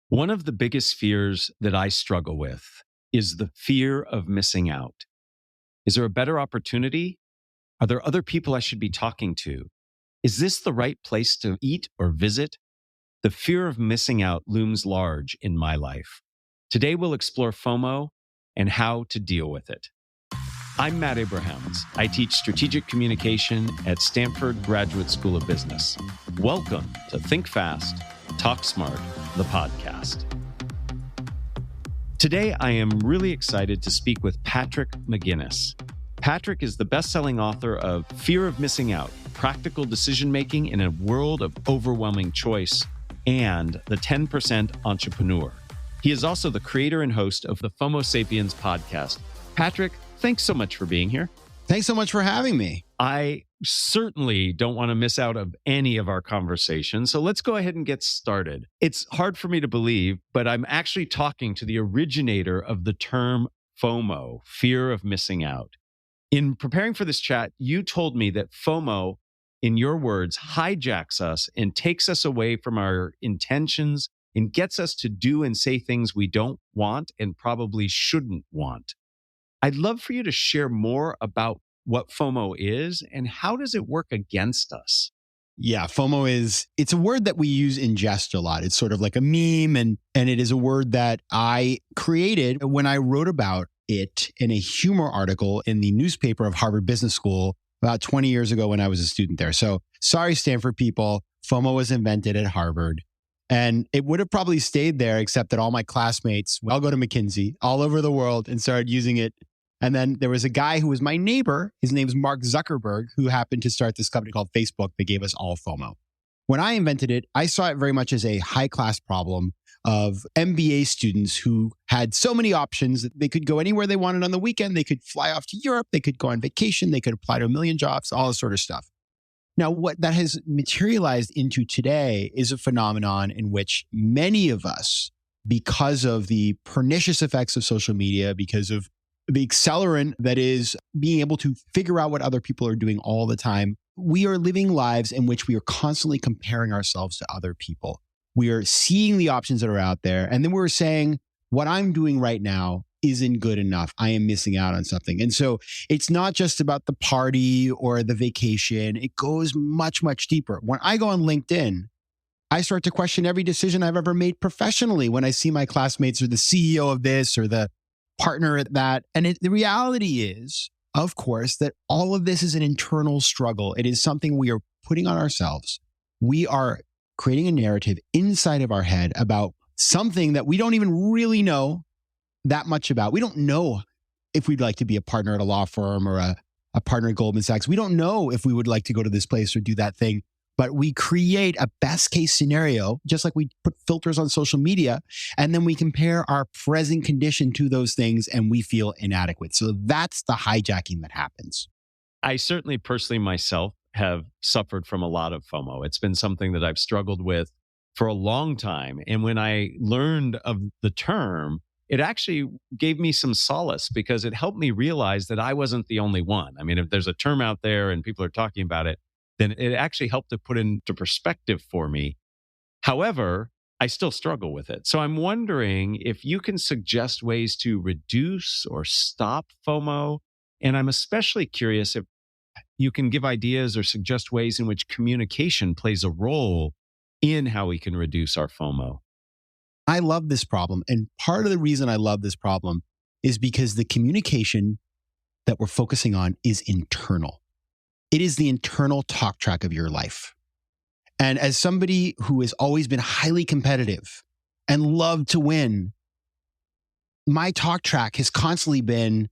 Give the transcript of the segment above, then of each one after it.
One of the biggest fears that I struggle with is the fear of missing out. Is there a better opportunity? Are there other people I should be talking to? Is this the right place to eat or visit? The fear of missing out looms large in my life. Today, we'll explore FOMO and how to deal with it. I'm Matt Abrahams. I teach strategic communication at Stanford Graduate School of Business. Welcome to Think Fast, Talk Smart, the podcast. Today, I am really excited to speak with Patrick McGinnis. Patrick is the best-selling author of Fear of Missing Out, Practical Decision-Making in a World of Overwhelming Choice, and The 10% Entrepreneur. He is also the creator and host of the FOMO Sapiens podcast. Patrick, thanks so much for being here. Thanks so much for having me. I certainly don't want to miss out of any of our conversations, so let's go ahead and get started. It's hard for me to believe, but I'm actually talking to the originator of the term FOMO, fear of missing out. In preparing for this chat, you told me that FOMO, in your words, hijacks us and takes us away from our intentions and gets us to do and say things we don't want and probably shouldn't want. I'd love for you to share more about what FOMO is and how does it work against us? Yeah, FOMO it's a word that we use in jest a lot. It's sort of like a meme, and it is a word that I created when I wrote about it in a humor article in the newspaper of Harvard Business School about 20 years ago when I was a student there. So sorry, Stanford people, FOMO was invented at Harvard. And it would have probably stayed there, except that all my classmates, all go to McKinsey all over the world and started using it. And then there was a guy who was my neighbor. His name is Mark Zuckerberg, who happened to start this company called Facebook that gave us all FOMO. When I invented it, I saw it very much as a high-class problem of MBA students who had so many options that they could go anywhere they wanted on the weekend. They could fly off to Europe. They could go on vacation. They could apply to a million jobs, all this sort of stuff. Now, what that has materialized into today is a phenomenon in which many of us, because of the pernicious effects of social media, because of the accelerant that is being able to figure out what other people are doing all the time, we are living lives in which we are constantly comparing ourselves to other people. We are seeing the options that are out there, and then we're saying, what I'm doing right now isn't good enough. I am missing out on something. And so it's not just about the party or the vacation. It goes much, much deeper. When I go on LinkedIn, I start to question every decision I've ever made professionally when I see my classmates or the CEO of this or the partner at that. And the reality is, of course, that all of this is an internal struggle. It is something we are putting on ourselves. We are creating a narrative inside of our head about something that we don't even really know that much about. We don't know if we'd like to be a partner at a law firm or a partner at Goldman Sachs. We don't know if we would like to go to this place or do that thing. But we create a best case scenario, just like we put filters on social media, and then we compare our present condition to those things and we feel inadequate. So that's the hijacking that happens. I certainly personally myself have suffered from a lot of FOMO. It's been something that I've struggled with for a long time. And when I learned of the term, it actually gave me some solace because it helped me realize that I wasn't the only one. I mean, if there's a term out there and people are talking about it, then it actually helped to put into perspective for me. However, I still struggle with it. So I'm wondering if you can suggest ways to reduce or stop FOMO. And I'm especially curious if you can give ideas or suggest ways in which communication plays a role in how we can reduce our FOMO. I love this problem. And part of the reason I love this problem is because the communication that we're focusing on is internal. It is the internal talk track of your life. And as somebody who has always been highly competitive and loved to win, my talk track has constantly been,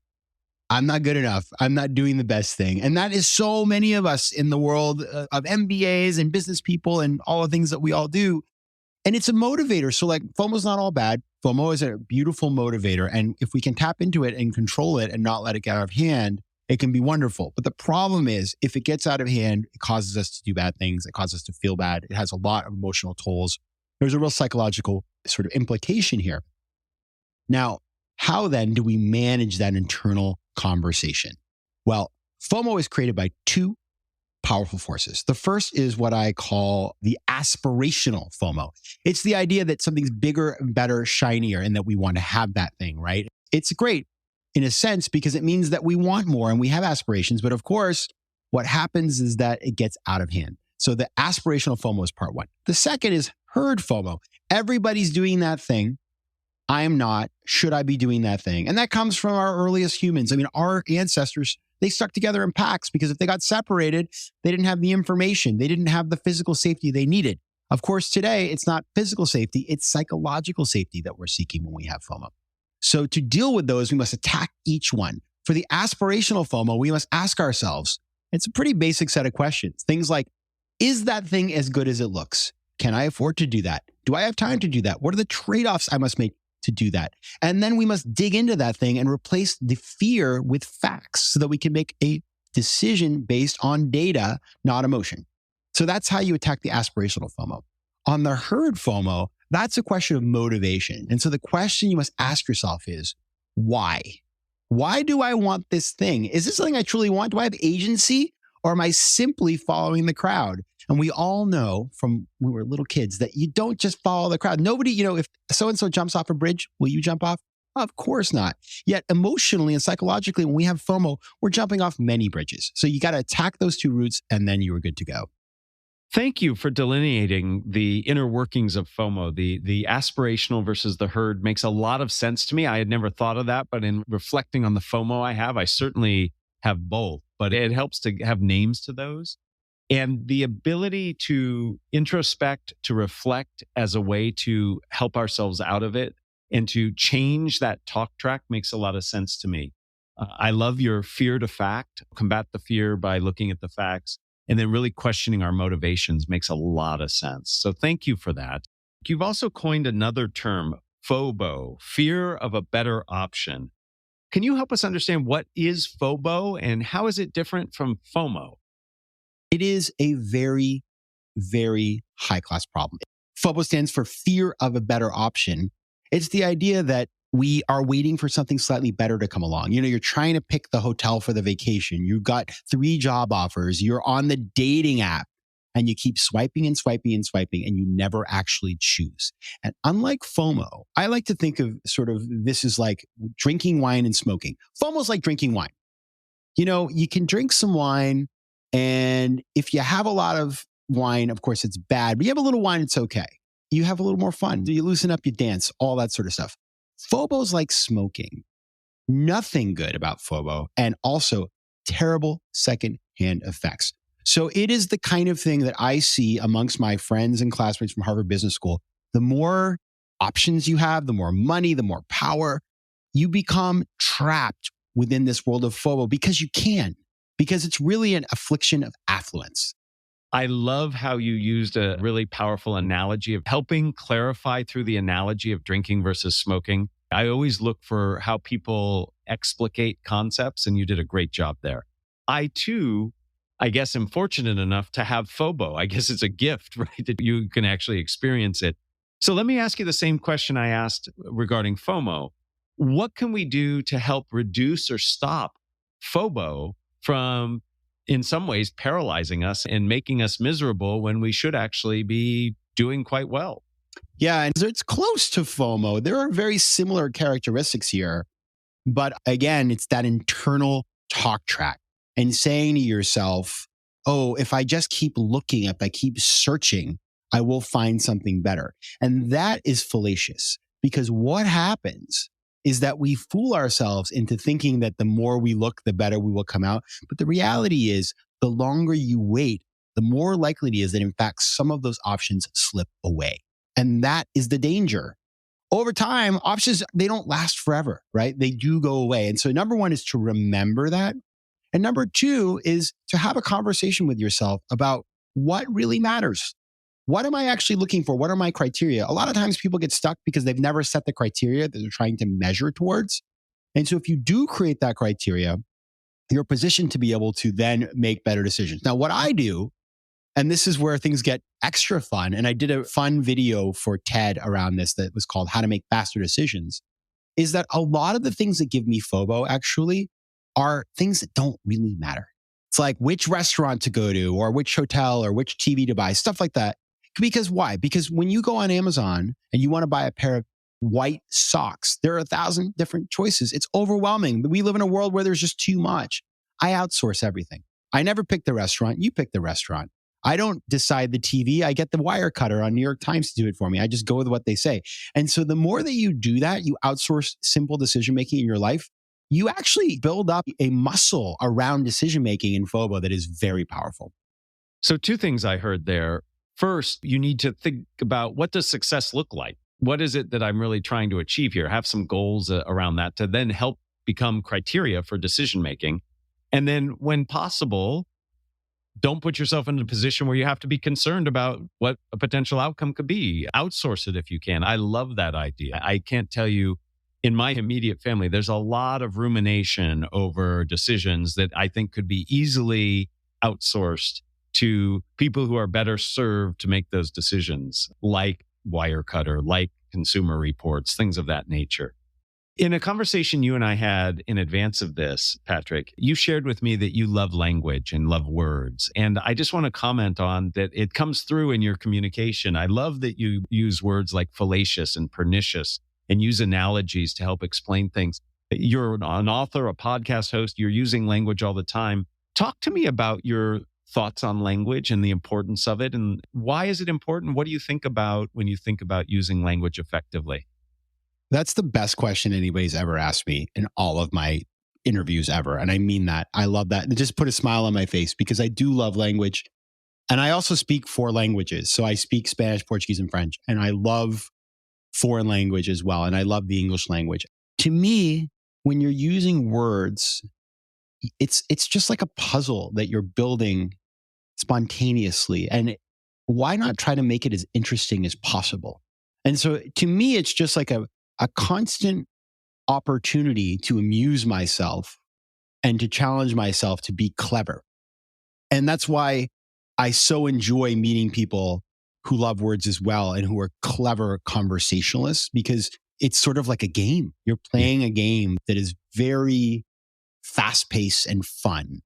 I'm not good enough. I'm not doing the best thing. And that is so many of us in the world of MBAs and business people and all the things that we all do. And it's a motivator. So like FOMO is not all bad. FOMO is a beautiful motivator. And if we can tap into it and control it and not let it get out of hand, it can be wonderful. But the problem is, if it gets out of hand, it causes us to do bad things. It causes us to feel bad. It has a lot of emotional tolls. There's a real psychological sort of implication here. Now, how then do we manage that internal conversation? Well, FOMO is created by two powerful forces. The first is what I call the aspirational FOMO. It's the idea that something's bigger, better, shinier, and that we want to have that thing, right? It's great in a sense because it means that we want more and we have aspirations. But of course, what happens is that it gets out of hand. So the aspirational FOMO is part one. The second is herd FOMO. Everybody's doing that thing. I am not. Should I be doing that thing? And that comes from our earliest humans. I mean, our ancestors, they stuck together in packs because if they got separated, they didn't have the information. They didn't have the physical safety they needed. Of course, today, it's not physical safety, it's psychological safety that we're seeking when we have FOMO. So to deal with those, we must attack each one. For the aspirational FOMO, we must ask ourselves, it's a pretty basic set of questions. Things like, is that thing as good as it looks? Can I afford to do that? Do I have time to do that? What are the trade-offs I must make to do that? And then we must dig into that thing and replace the fear with facts so that we can make a decision based on data, not emotion. So that's how you attack the aspirational FOMO. On the herd FOMO, that's a question of motivation. And so the question you must ask yourself is, why? Why do I want this thing? Is this something I truly want? Do I have agency? Or am I simply following the crowd? And we all know from when we were little kids that you don't just follow the crowd. Nobody, if so-and-so jumps off a bridge, will you jump off? Of course not. Yet emotionally and psychologically, when we have FOMO, we're jumping off many bridges. So you got to attack those two roots and then you are good to go. Thank you for delineating the inner workings of FOMO. The aspirational versus the herd makes a lot of sense to me. I had never thought of that, but in reflecting on the FOMO I certainly have both, but it helps to have names to those. And the ability to introspect, to reflect as a way to help ourselves out of it and to change that talk track makes a lot of sense to me. I love your fear to fact, combat the fear by looking at the facts, and then really questioning our motivations makes a lot of sense. So thank you for that. You've also coined another term, FOBO, fear of a better option. Can you help us understand what is FOBO and how is it different from FOMO? It is a very, very high-class problem. FOBO stands for fear of a better option. It's the idea that we are waiting for something slightly better to come along. You're trying to pick the hotel for the vacation. You've got 3 job offers. You're on the dating app and you keep swiping and swiping and swiping and you never actually choose. And unlike FOMO, I like to think of this is like drinking wine and smoking. FOMO is like drinking wine. You can drink some wine, and if you have a lot of wine, of course, it's bad. But you have a little wine, it's okay. You have a little more fun. You loosen up, you dance, all that sort of stuff. FOBO's like smoking. Nothing good about FOBO, and also terrible secondhand effects. So it is the kind of thing that I see amongst my friends and classmates from Harvard Business School. The more options you have, the more money, the more power, you become trapped within this world of FOBO because you can. Because it's really an affliction of affluence. I love how you used a really powerful analogy of helping clarify through the analogy of drinking versus smoking. I always look for how people explicate concepts, and you did a great job there. I too, I guess, am fortunate enough to have FOBO. I guess it's a gift, right? That you can actually experience it. So let me ask you the same question I asked regarding FOMO. What can we do to help reduce or stop FOBO from, in some ways, paralyzing us and making us miserable when we should actually be doing quite well? Yeah, and so it's close to FOMO. There are very similar characteristics here. But again, it's that internal talk track and saying to yourself, oh, if I just keep looking, if I keep searching, I will find something better. And that is fallacious because what happens is that we fool ourselves into thinking that the more we look, the better we will come out. But the reality is, the longer you wait, the more likely it is that, in fact, some of those options slip away. And that is the danger. Over time, options, they don't last forever, right? They do go away. And so number one is to remember that. And number two is to have a conversation with yourself about what really matters. What am I actually looking for? What are my criteria? A lot of times people get stuck because they've never set the criteria that they're trying to measure towards. And so if you do create that criteria, you're positioned to be able to then make better decisions. Now, what I do, and this is where things get extra fun, and I did a fun video for TED around this that was called How to Make Faster Decisions, is that a lot of the things that give me FOBO actually are things that don't really matter. It's like which restaurant to go to or which hotel or which TV to buy, stuff like that. Because why? Because when you go on Amazon and you want to buy a pair of white socks, there are 1,000 different choices. It's overwhelming. We live in a world where there's just too much. I outsource everything. I never pick the restaurant. You pick the restaurant. I don't decide the TV. I get the wire cutter on New York Times to do it for me. I just go with what they say. And so the more that you do that, you outsource simple decision making in your life, you actually build up a muscle around decision making in FOBO that is very powerful. So, two things I heard there. First, you need to think about, what does success look like? What is it that I'm really trying to achieve here? Have some goals around that to then help become criteria for decision making. And then, when possible, don't put yourself in a position where you have to be concerned about what a potential outcome could be. Outsource it if you can. I love that idea. I can't tell you, in my immediate family, there's a lot of rumination over decisions that I think could be easily outsourced to people who are better served to make those decisions, like Wirecutter, like Consumer Reports, things of that nature. In a conversation you and I had in advance of this, Patrick, you shared with me that you love language and love words. And I just want to comment on that. It comes through in your communication. I love that you use words like fallacious and pernicious and use analogies to help explain things. You're an author, a podcast host, you're using language all the time. Talk to me about your thoughts on language and the importance of it. And why is it important? What do you think about when you think about using language effectively? That's the best question anybody's ever asked me in all of my interviews ever. And I mean that. I love that. It just put a smile on my face because I do love language. And I also speak 4 languages. So I speak Spanish, Portuguese, and French. And I love foreign language as well. And I love the English language. To me, when you're using words, it's just like a puzzle that you're building spontaneously. And why not try to make it as interesting as possible? And so to me, it's just like a constant opportunity to amuse myself and to challenge myself to be clever. And that's why I so enjoy meeting people who love words as well and who are clever conversationalists, because it's sort of like a game. You're playing a game that is very fast paced and fun.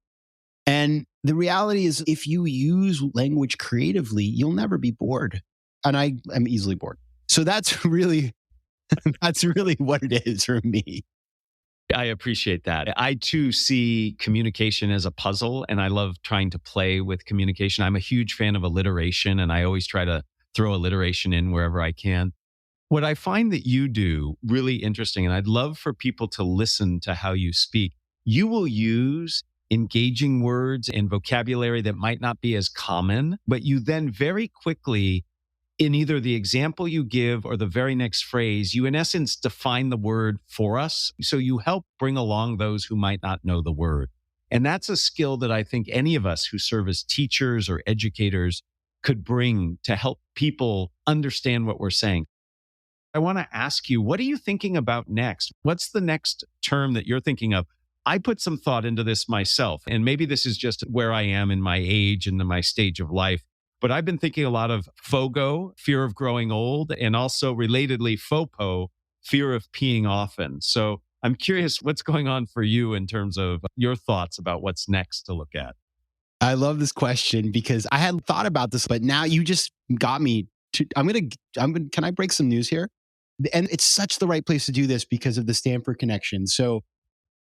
And the reality is, if you use language creatively, you'll never be bored. And I am easily bored. So that's really what it is for me. I appreciate that. I too see communication as a puzzle, and I love trying to play with communication. I'm a huge fan of alliteration, and I always try to throw alliteration in wherever I can. What I find that you do really interesting, and I'd love for people to listen to how you speak, you will use engaging words and vocabulary that might not be as common, but you then very quickly, in either the example you give or the very next phrase, you in essence define the word for us. So you help bring along those who might not know the word. And that's a skill that I think any of us who serve as teachers or educators could bring to help people understand what we're saying. I want to ask you, what are you thinking about next? What's the next term that you're thinking of? I put some thought into this myself, and maybe this is just where I am in my age and in my stage of life. But I've been thinking a lot of FOGO, fear of growing old, and also relatedly FOPO, fear of peeing often. So I'm curious what's going on for you in terms of your thoughts about what's next to look at. I love this question because I hadn't thought about this, but now you just got me to, can I break some news here? And it's such the right place to do this because of the Stanford connection. So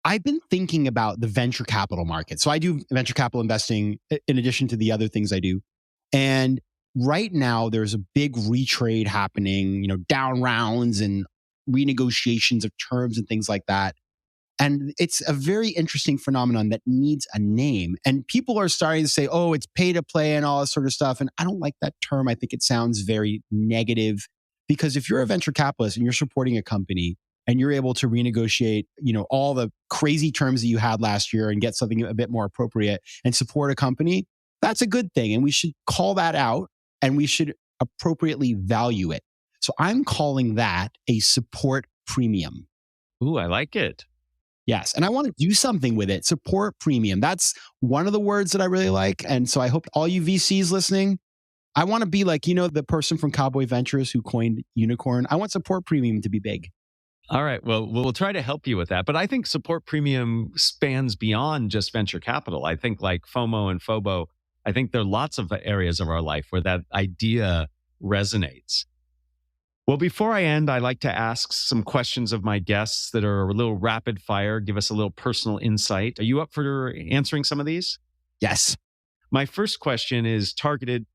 I've been thinking about the venture capital market. So I do venture capital investing in addition to the other things I do. And right now there's a big retrade happening, down rounds and renegotiations of terms and things like that. And it's a very interesting phenomenon that needs a name. And people are starting to say, oh, it's pay to play and all this sort of stuff. And I don't like that term. I think it sounds very negative, because if you're a venture capitalist and you're supporting a company and you're able to renegotiate, all the crazy terms that you had last year and get something a bit more appropriate and support a company, that's a good thing. And we should call that out and we should appropriately value it. So I'm calling that a support premium. Ooh, I like it. Yes. And I want to do something with it. Support premium. That's one of the words that I really like. And so I hope all you VCs listening, I want to be like, the person from Cowboy Ventures who coined unicorn. I want support premium to be big. All right. Well, we'll try to help you with that. But I think support premium spans beyond just venture capital. I think like FOMO and FOBO, I think there are lots of areas of our life where that idea resonates. Well, before I end, I like to ask some questions of my guests that are a little rapid fire, give us a little personal insight. Are you up for answering some of these? Yes. My first question is targeted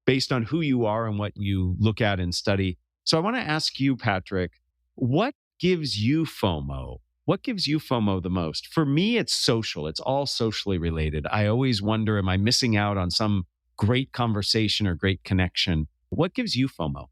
based on who you are and what you look at and study. So I want to ask you, Patrick, what gives you FOMO? What gives you FOMO the most? For me, it's social. It's all socially related. I always wonder, am I missing out on some great conversation or great connection? What gives you FOMO?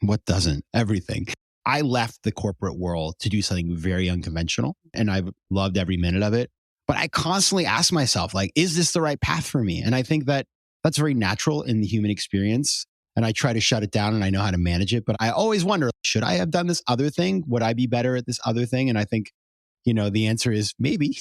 What doesn't? Everything. I left the corporate world to do something very unconventional, and I've loved every minute of it. But I constantly ask myself, like, is this the right path for me? And I think that that's very natural in the human experience. And I try to shut it down and I know how to manage it. But I always wonder, should I have done this other thing? Would I be better at this other thing? And I think, the answer is maybe.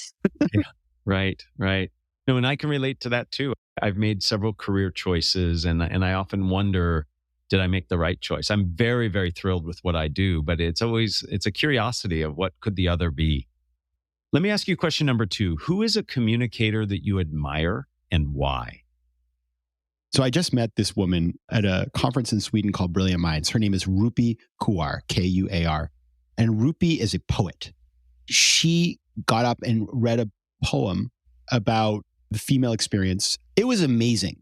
Yeah. Right, right. No, and I can relate to that too. I've made several career choices and I often wonder, did I make the right choice? I'm very, very thrilled with what I do, but it's a curiosity of what could the other be. Let me ask you question number 2. Who is a communicator that you admire and why? So I just met this woman at a conference in Sweden called Brilliant Minds. Her name is Rupi Kuar, Kuar. And Rupi is a poet. She got up and read a poem about the female experience. It was amazing.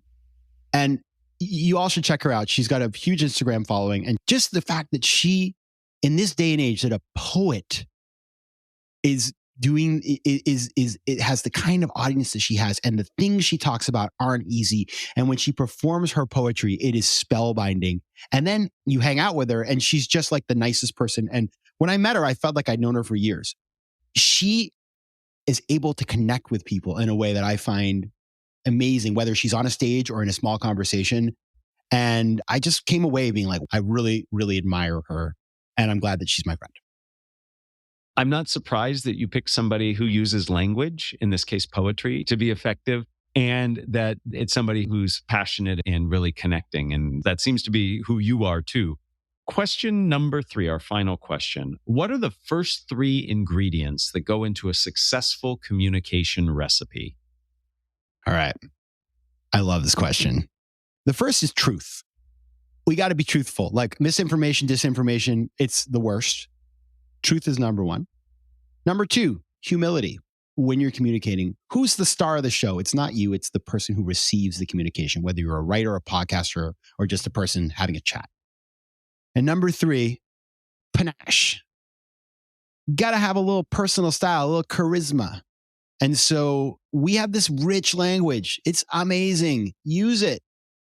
And you all should check her out. She's got a huge Instagram following. And just the fact that she, in this day and age, that a poet is doing it has the kind of audience that she has, and the things she talks about aren't easy. And when she performs her poetry, it is spellbinding. And then you hang out with her and she's just like the nicest person. And when I met her, I felt like I'd known her for years. She is able to connect with people in a way that I find amazing, whether she's on a stage or in a small conversation. And I just came away being like, I really, really admire her. And I'm glad that she's my friend. I'm not surprised that you pick somebody who uses language, in this case, poetry, to be effective, and that it's somebody who's passionate and really connecting. And that seems to be who you are too. Question number 3, our final question. What are the first 3 ingredients that go into a successful communication recipe? All right. I love this question. The first is truth. We got to be truthful. Like misinformation, disinformation, it's the worst. Truth is number 1. Number 2, humility. When you're communicating, who's the star of the show? It's not you. It's the person who receives the communication, whether you're a writer, a podcaster, or just a person having a chat. And number 3, panache. Got to have a little personal style, a little charisma. And so we have this rich language. It's amazing. Use it.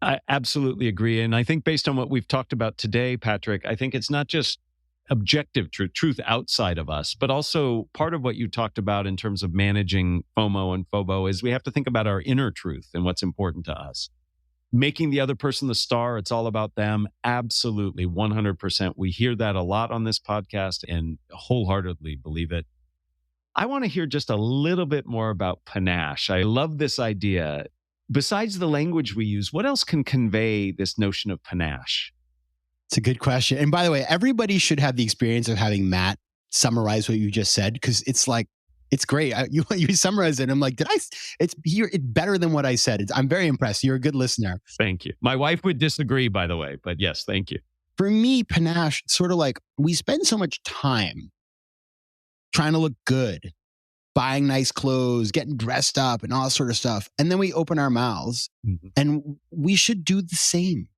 I absolutely agree. And I think based on what we've talked about today, Patrick, I think it's not just objective truth outside of us, but also part of what you talked about in terms of managing FOMO and FOBO is we have to think about our inner truth and what's important to us. Making the other person the star, it's all about them. Absolutely, 100%. We hear that a lot on this podcast and wholeheartedly believe it. I want to hear just a little bit more about panache. I love this idea. Besides the language we use, what else can convey this notion of panache? It's a good question. And by the way, everybody should have the experience of having Matt summarize what you just said, because it's like, it's great. You summarize it. And I'm like, it's better than what I said. I'm very impressed. You're a good listener. Thank you. My wife would disagree, by the way, but yes, thank you. For me, panache, sort of like we spend so much time trying to look good, buying nice clothes, getting dressed up and all sort of stuff. And then we open our mouths and we should do the same.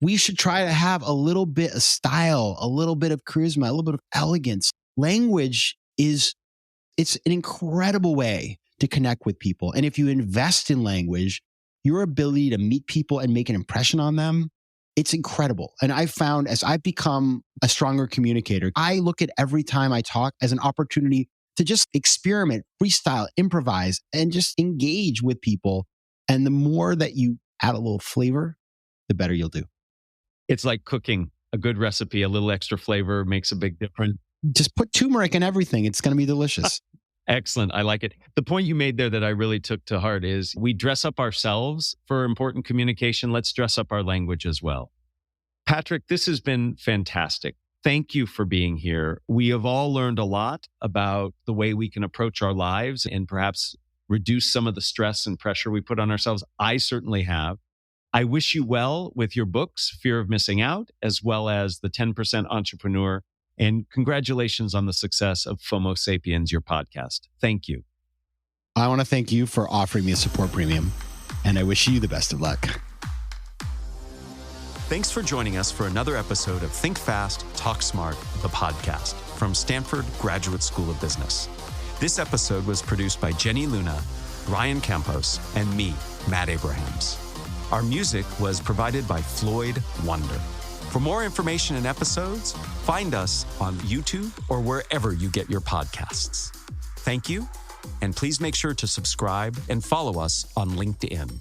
We should try to have a little bit of style, a little bit of charisma, a little bit of elegance. Language it's an incredible way to connect with people. And if you invest in language, your ability to meet people and make an impression on them, it's incredible. And I've found as I've become a stronger communicator, I look at every time I talk as an opportunity to just experiment, freestyle, improvise, and just engage with people. And the more that you add a little flavor, the better you'll do. It's like cooking. A good recipe, a little extra flavor makes a big difference. Just put turmeric in everything. It's going to be delicious. Excellent. I like it. The point you made there that I really took to heart is we dress up ourselves for important communication. Let's dress up our language as well. Patrick, this has been fantastic. thank you for being here. We have all learned a lot about the way we can approach our lives and perhaps reduce some of the stress and pressure we put on ourselves. I certainly have. I wish you well with your books, Fear of Missing Out, as well as The 10% Entrepreneur. And congratulations on the success of FOMO Sapiens, your podcast. Thank you. I want to thank you for offering me a support premium, and I wish you the best of luck. Thanks for joining us for another episode of Think Fast, Talk Smart, the podcast from Stanford Graduate School of Business. This episode was produced by Jenny Luna, Ryan Campos, and me, Matt Abrahams. Our music was provided by Floyd Wonder. For more information and episodes, find us on YouTube or wherever you get your podcasts. Thank you, and please make sure to subscribe and follow us on LinkedIn.